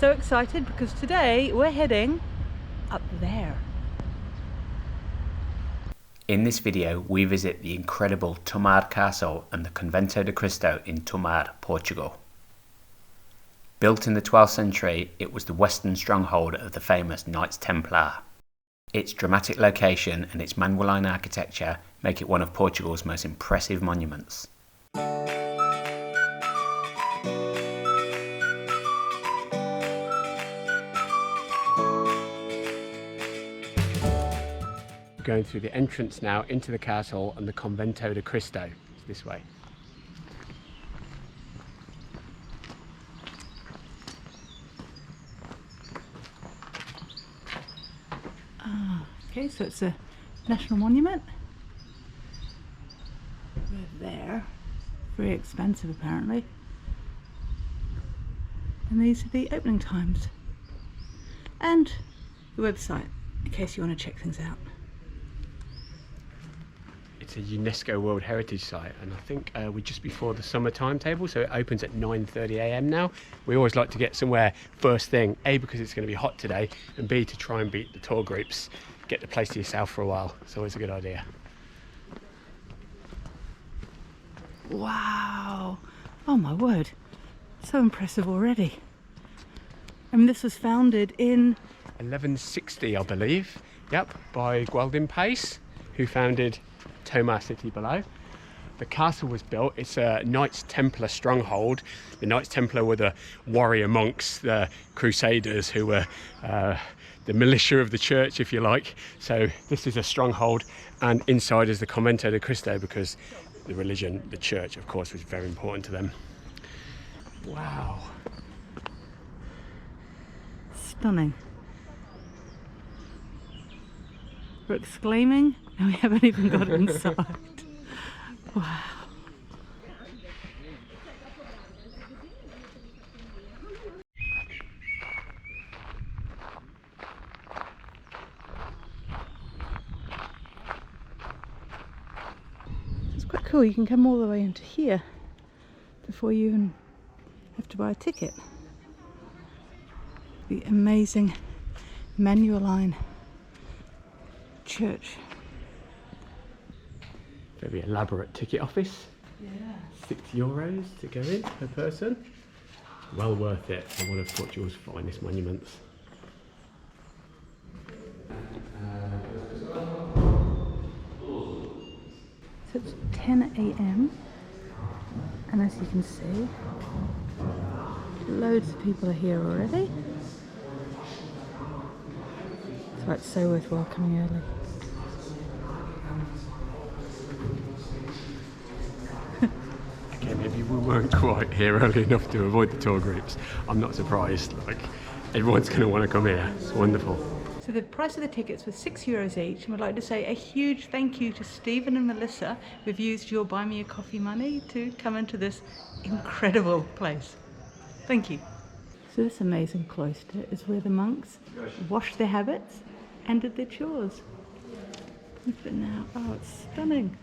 so excited because today we're heading up there. In this video, we visit the incredible Tomar Castle and the Convento de Cristo in Tomar, Portugal. Built in the 12th century, it was the western stronghold of the famous Knights Templar. Its dramatic location and its Manueline architecture make it one of Portugal's most impressive monuments. Going through the entrance now into the castle and the Convento de Cristo. It's this way. Okay, so it's a national monument. We're there. Very expensive apparently. And these are the opening times. And the website, in case you want to check things out. It's a UNESCO World Heritage Site, and I think we're just before the summer timetable, so it opens at 9:30 AM now. We always like to get somewhere first thing, A, because it's going to be hot today, and B, to try and beat the tour groups. Get the place to yourself for a while. It's always a good idea. Wow! Oh my word, so impressive already. I mean, this was founded in 1160, I believe. Yep, by Gueldin Pace, who founded Tomar city below. The castle was built, it's a Knights Templar stronghold. The Knights Templar were the warrior monks, the crusaders who were the militia of the church, if you like. So this is a stronghold, and inside is the Convento de Cristo, because the religion, the church, of course, was very important to them. Wow. Stunning. We're exclaiming and we haven't even got inside. Wow. It's quite cool, you can come all the way into here before you even have to buy a ticket. The amazing Manueline church. Very elaborate ticket office. Yeah. €6 to go in per person. Well worth it for one of Portugal's finest monuments. So it's 10 AM, and as you can see, loads of people are here already. So it's so worthwhile coming early. Okay, maybe we weren't quite here early enough to avoid the tour groups. I'm not surprised. Like, everyone's going to want to come here. It's wonderful. So the price of the tickets was €6 each, and we'd like to say a huge thank you to Stephen and Melissa, who've used your Buy Me a Coffee money to come into this incredible place. Thank you. So this amazing cloister is where the monks washed their habits and did their chores. Look at it now. Oh, it's stunning.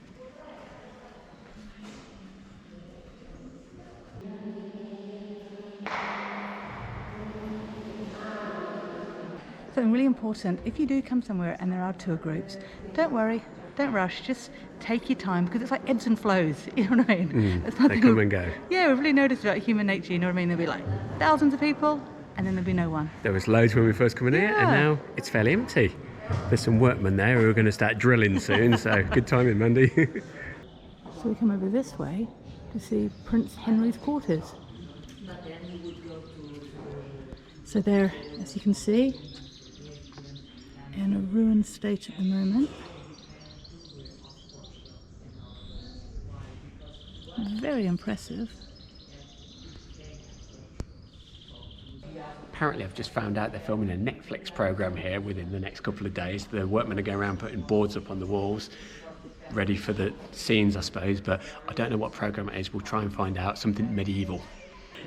Something really important, if you do come somewhere and there are tour groups, don't worry, don't rush, just take your time, because it's like ebbs and flows, you know what I mean? They come and go. Yeah, we've really noticed about human nature, you know what I mean? There'll be like thousands of people and then there'll be no one. There was loads when we first come in here, and now it's fairly empty. There's some workmen there who are going to start drilling soon, so good timing, Mandy. So we come over this way to see Prince Henry's quarters. So there, as you can see, in a ruined state at the moment. Very impressive. Apparently I've just found out they're filming a Netflix programme here within the next couple of days. The workmen are going around putting boards up on the walls, ready for the scenes, I suppose, but I don't know what programme it is. We'll try and find out. Something medieval.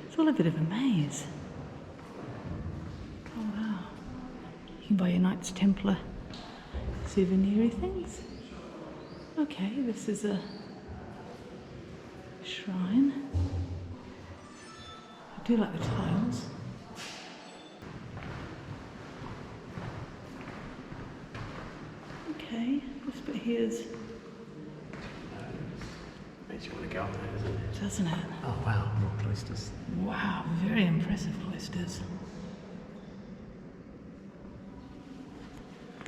It's all a bit of a maze. Oh wow. You can buy your Knights Templar souvenir things. Okay, this is a shrine. I do like the tiles. tears. Makes you want to go up there, doesn't it? Doesn't it? Oh wow, more cloisters. Wow, very impressive cloisters.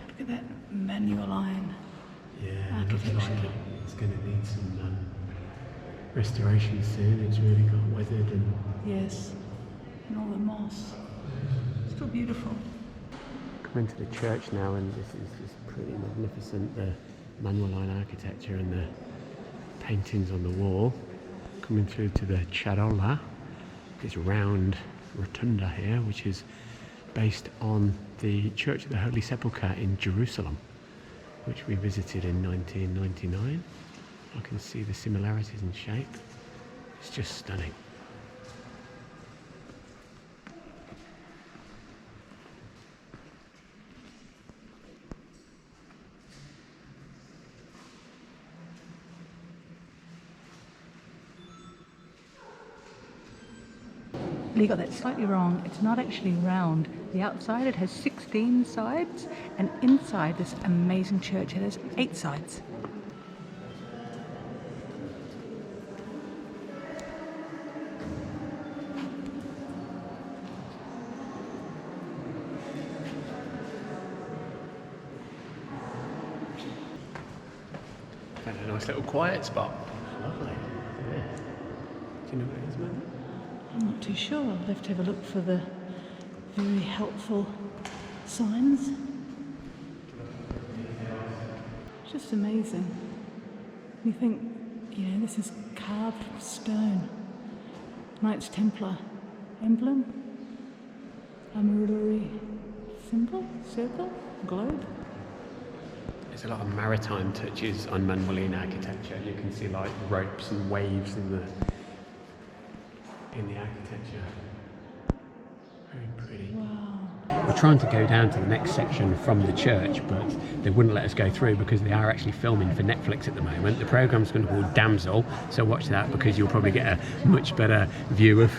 Look at that Manueline architecture. It's going to need some restoration soon. It's really got weathered and... Yes, and all the moss. Still beautiful. Come into the church now, and this is just pretty magnificent. The Manueline architecture and the paintings on the wall. Coming through to the Charola, this round rotunda here, which is based on the Church of the Holy Sepulchre in Jerusalem, which we visited in 1999. I can see the similarities in shape. It's just stunning. Lee got that slightly wrong. It's not actually round. The outside, it has 16 sides, and inside this amazing church, it has 8 sides. Found a nice little quiet spot. Lovely. Yeah. Do you know what it is, man? I'm not too sure. I'll have to have a look for the very helpful signs. Just amazing. You think, you know, this is carved stone. Knights Templar emblem, armillary symbol, circle, globe. There's a lot of maritime touches on Manueline architecture. You can see like ropes and waves in the architecture. Very pretty. Wow. We're trying to go down to the next section from the church, but they wouldn't let us go through because they are actually filming for Netflix at the moment. The programme's going to be called Damsel, so watch that because you'll probably get a much better view of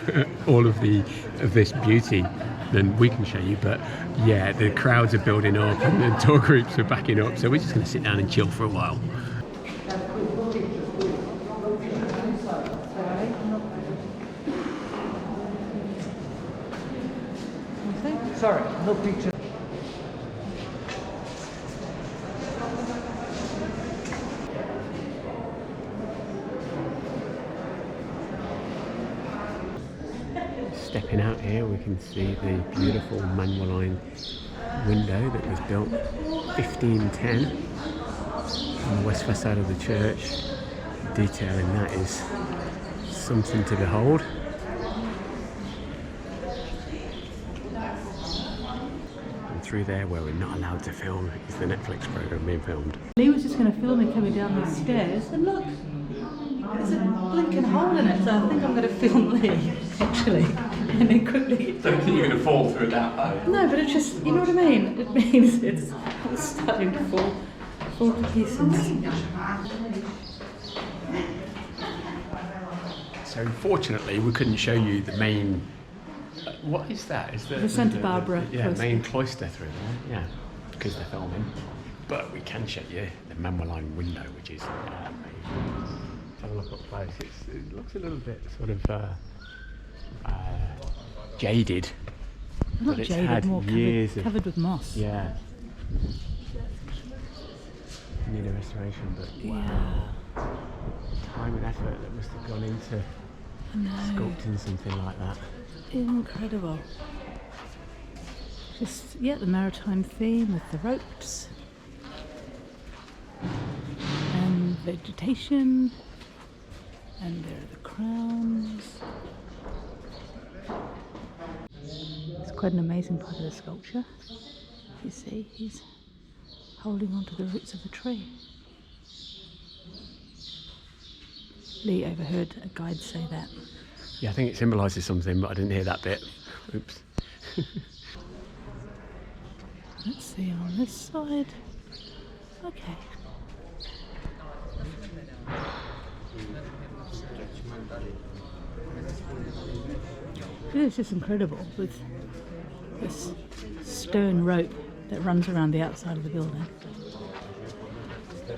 all of this beauty than we can show you. But yeah, the crowds are building up and the tour groups are backing up, so we're just going to sit down and chill for a while. Sorry, no picture. Stepping out here, we can see the beautiful Manueline window that was built 1510 on the west facade of the church. Detail in that is something to behold. Through there where we're not allowed to film is the Netflix program being filmed. Lee was just going to film me coming down these stairs, and look, there's a blinking hole in it, so I think I'm going to film Lee, actually, and then quickly... Don't think you're going to fall through that though. No, but it's just, you know what I mean? It means it's starting to fall to pieces. So fortunately we couldn't show you the main... what is that? Is the Santa Barbara cloister. Main cloister through there, yeah, because they're filming. But we can show you the Manueline window, which is amazing. Have a look up close. It looks a little bit sort of jaded. Not but it's jaded, had more years covered with moss. Yeah. Need a restoration, but Yeah. time and effort that must have gone into sculpting something like that. Incredible. Just, yeah, the maritime theme with the ropes and vegetation, and there are the crowns. It's quite an amazing part of the sculpture. You see, he's holding onto the roots of the tree. Lee overheard a guide say that. Yeah, I think it symbolises something, but I didn't hear that bit. Oops. Let's see on this side. Okay. It is just incredible with this stone rope that runs around the outside of the building. We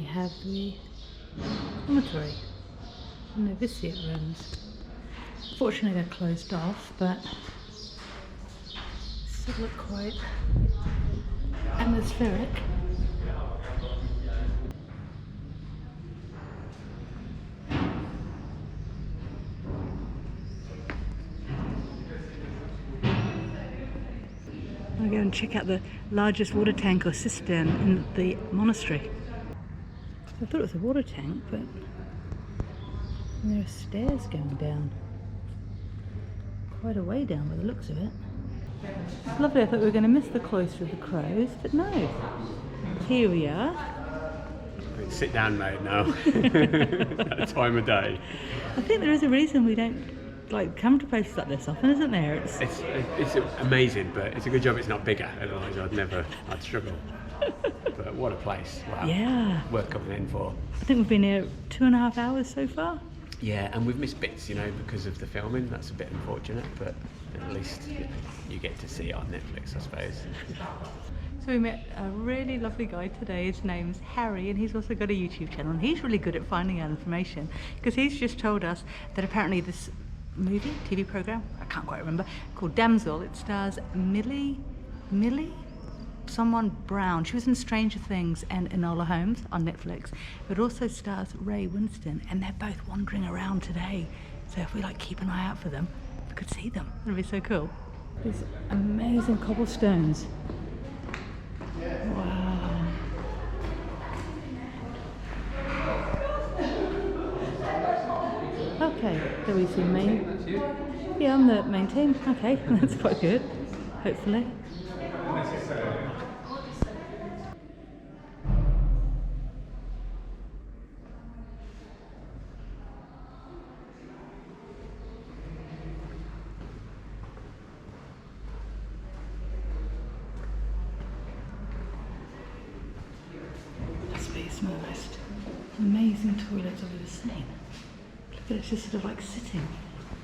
have the dormitory and novitiate rooms. Fortunately they're closed off, but still look quite atmospheric. I'll go and check out the largest water tank or cistern in the monastery. I thought it was a water tank, but there are stairs going down. Quite a way down by the looks of it. It's lovely. I thought we were going to miss the Cloister of the Crows, but no. Here we are. Sit down mode now. That time of day. I think there is a reason we don't come to places like this often, isn't there? It's amazing, but it's a good job it's not bigger. Otherwise, I'd struggle. But what a place! Wow. Yeah. Worth coming in for. I think we've been here 2.5 hours so far. Yeah, and we've missed bits, because of the filming. That's a bit unfortunate, but at least you get to see it on Netflix, I suppose. So we met a really lovely guy today. His name's Harry, and he's also got a YouTube channel, and he's really good at finding out information because he's just told us that apparently this TV program, I can't quite remember, called Damsel, it stars Millie? Someone Brown. She was in Stranger Things and Enola Holmes on Netflix. It also stars Winston, and they're both wandering around today. So if we keep an eye out for them, we could see them. It'd be so cool. These amazing cobblestones. Wow. Okay, so we see Yeah, I'm the main team. Okay, that's quite good. Hopefully. Some of the most amazing toilets I've ever seen. Look at it, it's just sort of sitting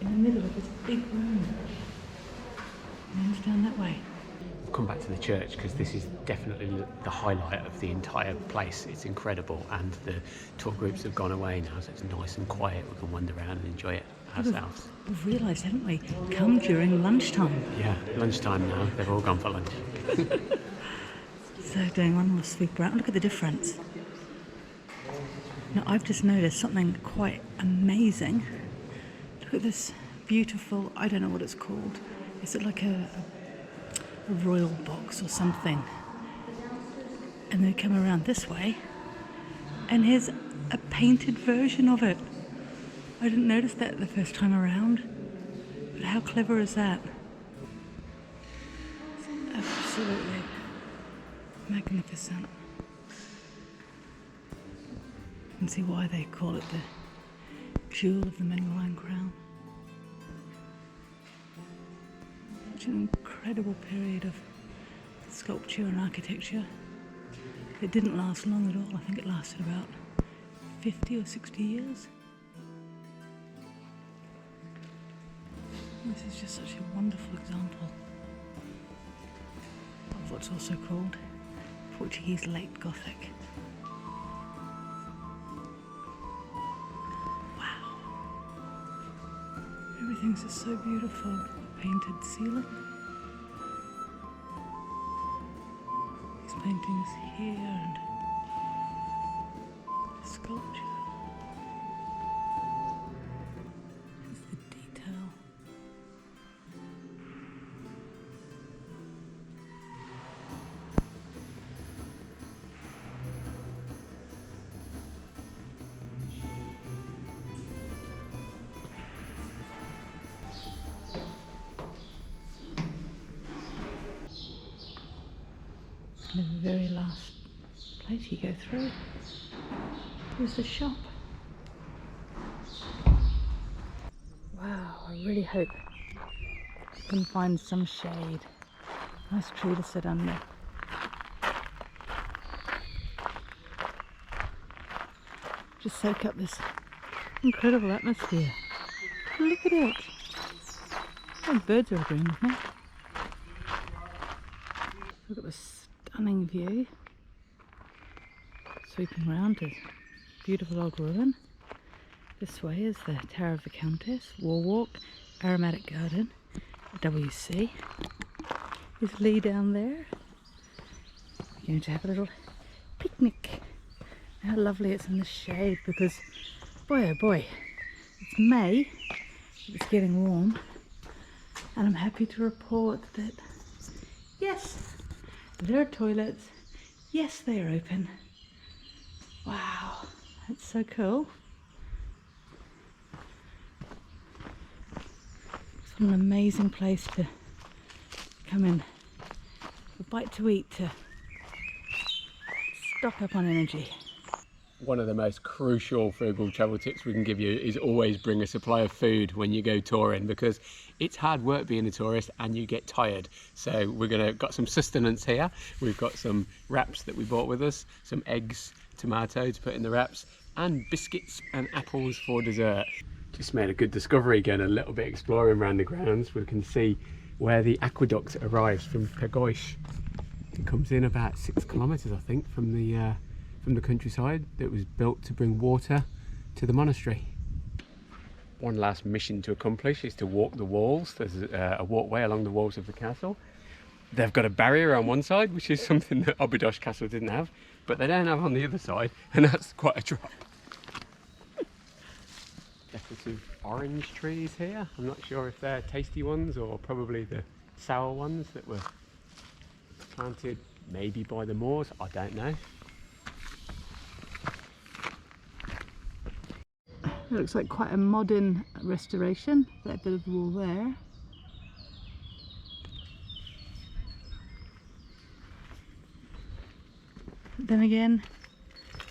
in the middle of this big room. And it's down that way. I've come back to the church because this is definitely the highlight of the entire place. It's incredible, and the tour groups have gone away now, so it's nice and quiet. We can wander around and enjoy it ourselves. We've realised, haven't we? Come during lunchtime. Yeah, lunchtime now. They've all gone for lunch. So doing one more sweep around. Look at the difference. Now, I've just noticed something quite amazing. Look at this beautiful, I don't know what it's called. Is it like a royal box or something? And they come around this way, and here's a painted version of it. I didn't notice that the first time around, but how clever is that? It's absolutely magnificent. You can see why they call it the jewel of the Manueline crown. Such an incredible period of sculpture and architecture. It didn't last long at all. I think it lasted about 50 or 60 years. This is just such a wonderful example of what's also called Portuguese late Gothic. Everything's just so beautiful. Painted ceiling. These paintings here and the sculpture. Here's the detail. The very last place you go through is the shop. Wow, I really hope can find some shade. Nice tree to sit under. Just soak up this incredible atmosphere. Look at it. Oh, birds are agreeing with me. Look at the stunning view. Sweeping round to beautiful old ruin. This way is the Tower of the Countess, Wall Walk, Aromatic Garden, WC. There's Lee down there. We're going to have a little picnic. How lovely it's in the shade, because boy oh boy, it's May, it's getting warm, and I'm happy to report that yes, there are toilets, yes they are open. Wow, that's so cool. It's an amazing place to come in, a bite to eat, to stock up on energy. One of the most crucial frugal travel tips we can give you is always bring a supply of food when you go touring, because it's hard work being a tourist and you get tired. So got some sustenance here. We've got some wraps that we bought with us, some eggs, tomato to put in the wraps, and biscuits and apples for dessert. Just made a good discovery going a little bit exploring around the grounds. We can see where the aqueduct arrives from Pergoish. It comes in about 6 kilometres, I think, from the countryside that was built to bring water to the monastery. One last mission to accomplish is to walk the walls. There's a walkway along the walls of the castle. They've got a barrier on one side, which is something that Abydos Castle didn't have, but they don't have on the other side, and that's quite a drop. Decorative orange trees here. I'm not sure if they're tasty ones or probably the sour ones that were planted maybe by the Moors, I don't know. It looks like quite a modern restoration, that bit of the wall there. But then again,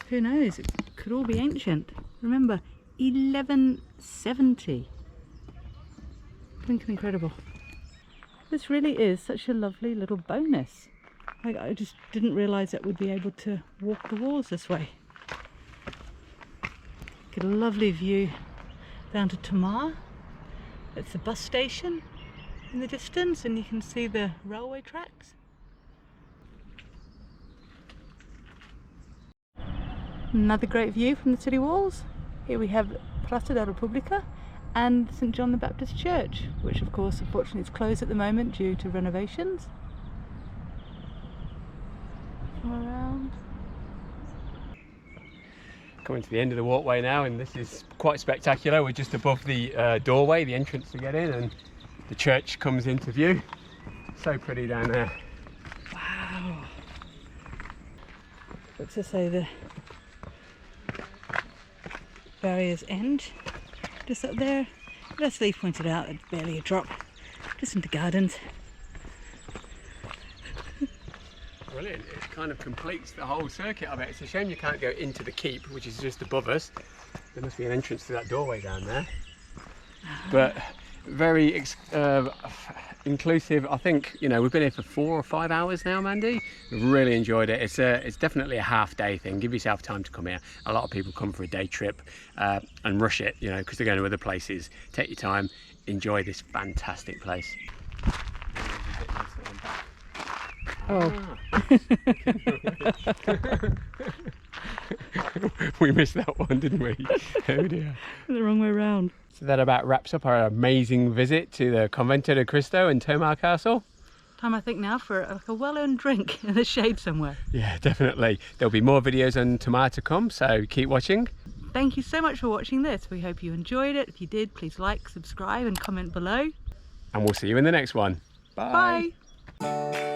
who knows, it could all be ancient. Remember, 1170. Think incredible. This really is such a lovely little bonus. I just didn't realise that we'd be able to walk the walls this way. Get a lovely view down to Tomar. It's the bus station in the distance, and you can see the railway tracks. Another great view from the city walls. Here we have Plaza da Repubblica and St John the Baptist Church, which of course unfortunately is closed at the moment due to renovations. Come around. Coming to the end of the walkway now, and this is quite spectacular. We're just above the doorway, the entrance to get in, and the church comes into view. So pretty down there. Wow. Looks to say the barriers end just up there. But as Lee pointed out, it's barely a drop, just into gardens. Brilliant. It kind of completes the whole circuit of it. It's a shame you can't go into the keep, which is just above us. There must be an entrance to that doorway down there. But very inclusive. I think, you know, we've been here for 4 or 5 hours now, Mandy. We've really enjoyed it. It's definitely a half-day thing. Give yourself time to come here. A lot of people come for a day trip and rush it, you know, because they're going to other places. Take your time, enjoy this fantastic place. Oh. We missed that one, didn't we? Oh dear. The wrong way round. So that about wraps up our amazing visit to the Convento de Cristo in Tomar Castle. Time I think now for like a well-earned drink in the shade somewhere. Yeah, definitely. There'll be more videos on Tomar to come, so keep watching. Thank you so much for watching this. We hope you enjoyed it. If you did, please like, subscribe and comment below. And we'll see you in the next one. Bye. Bye.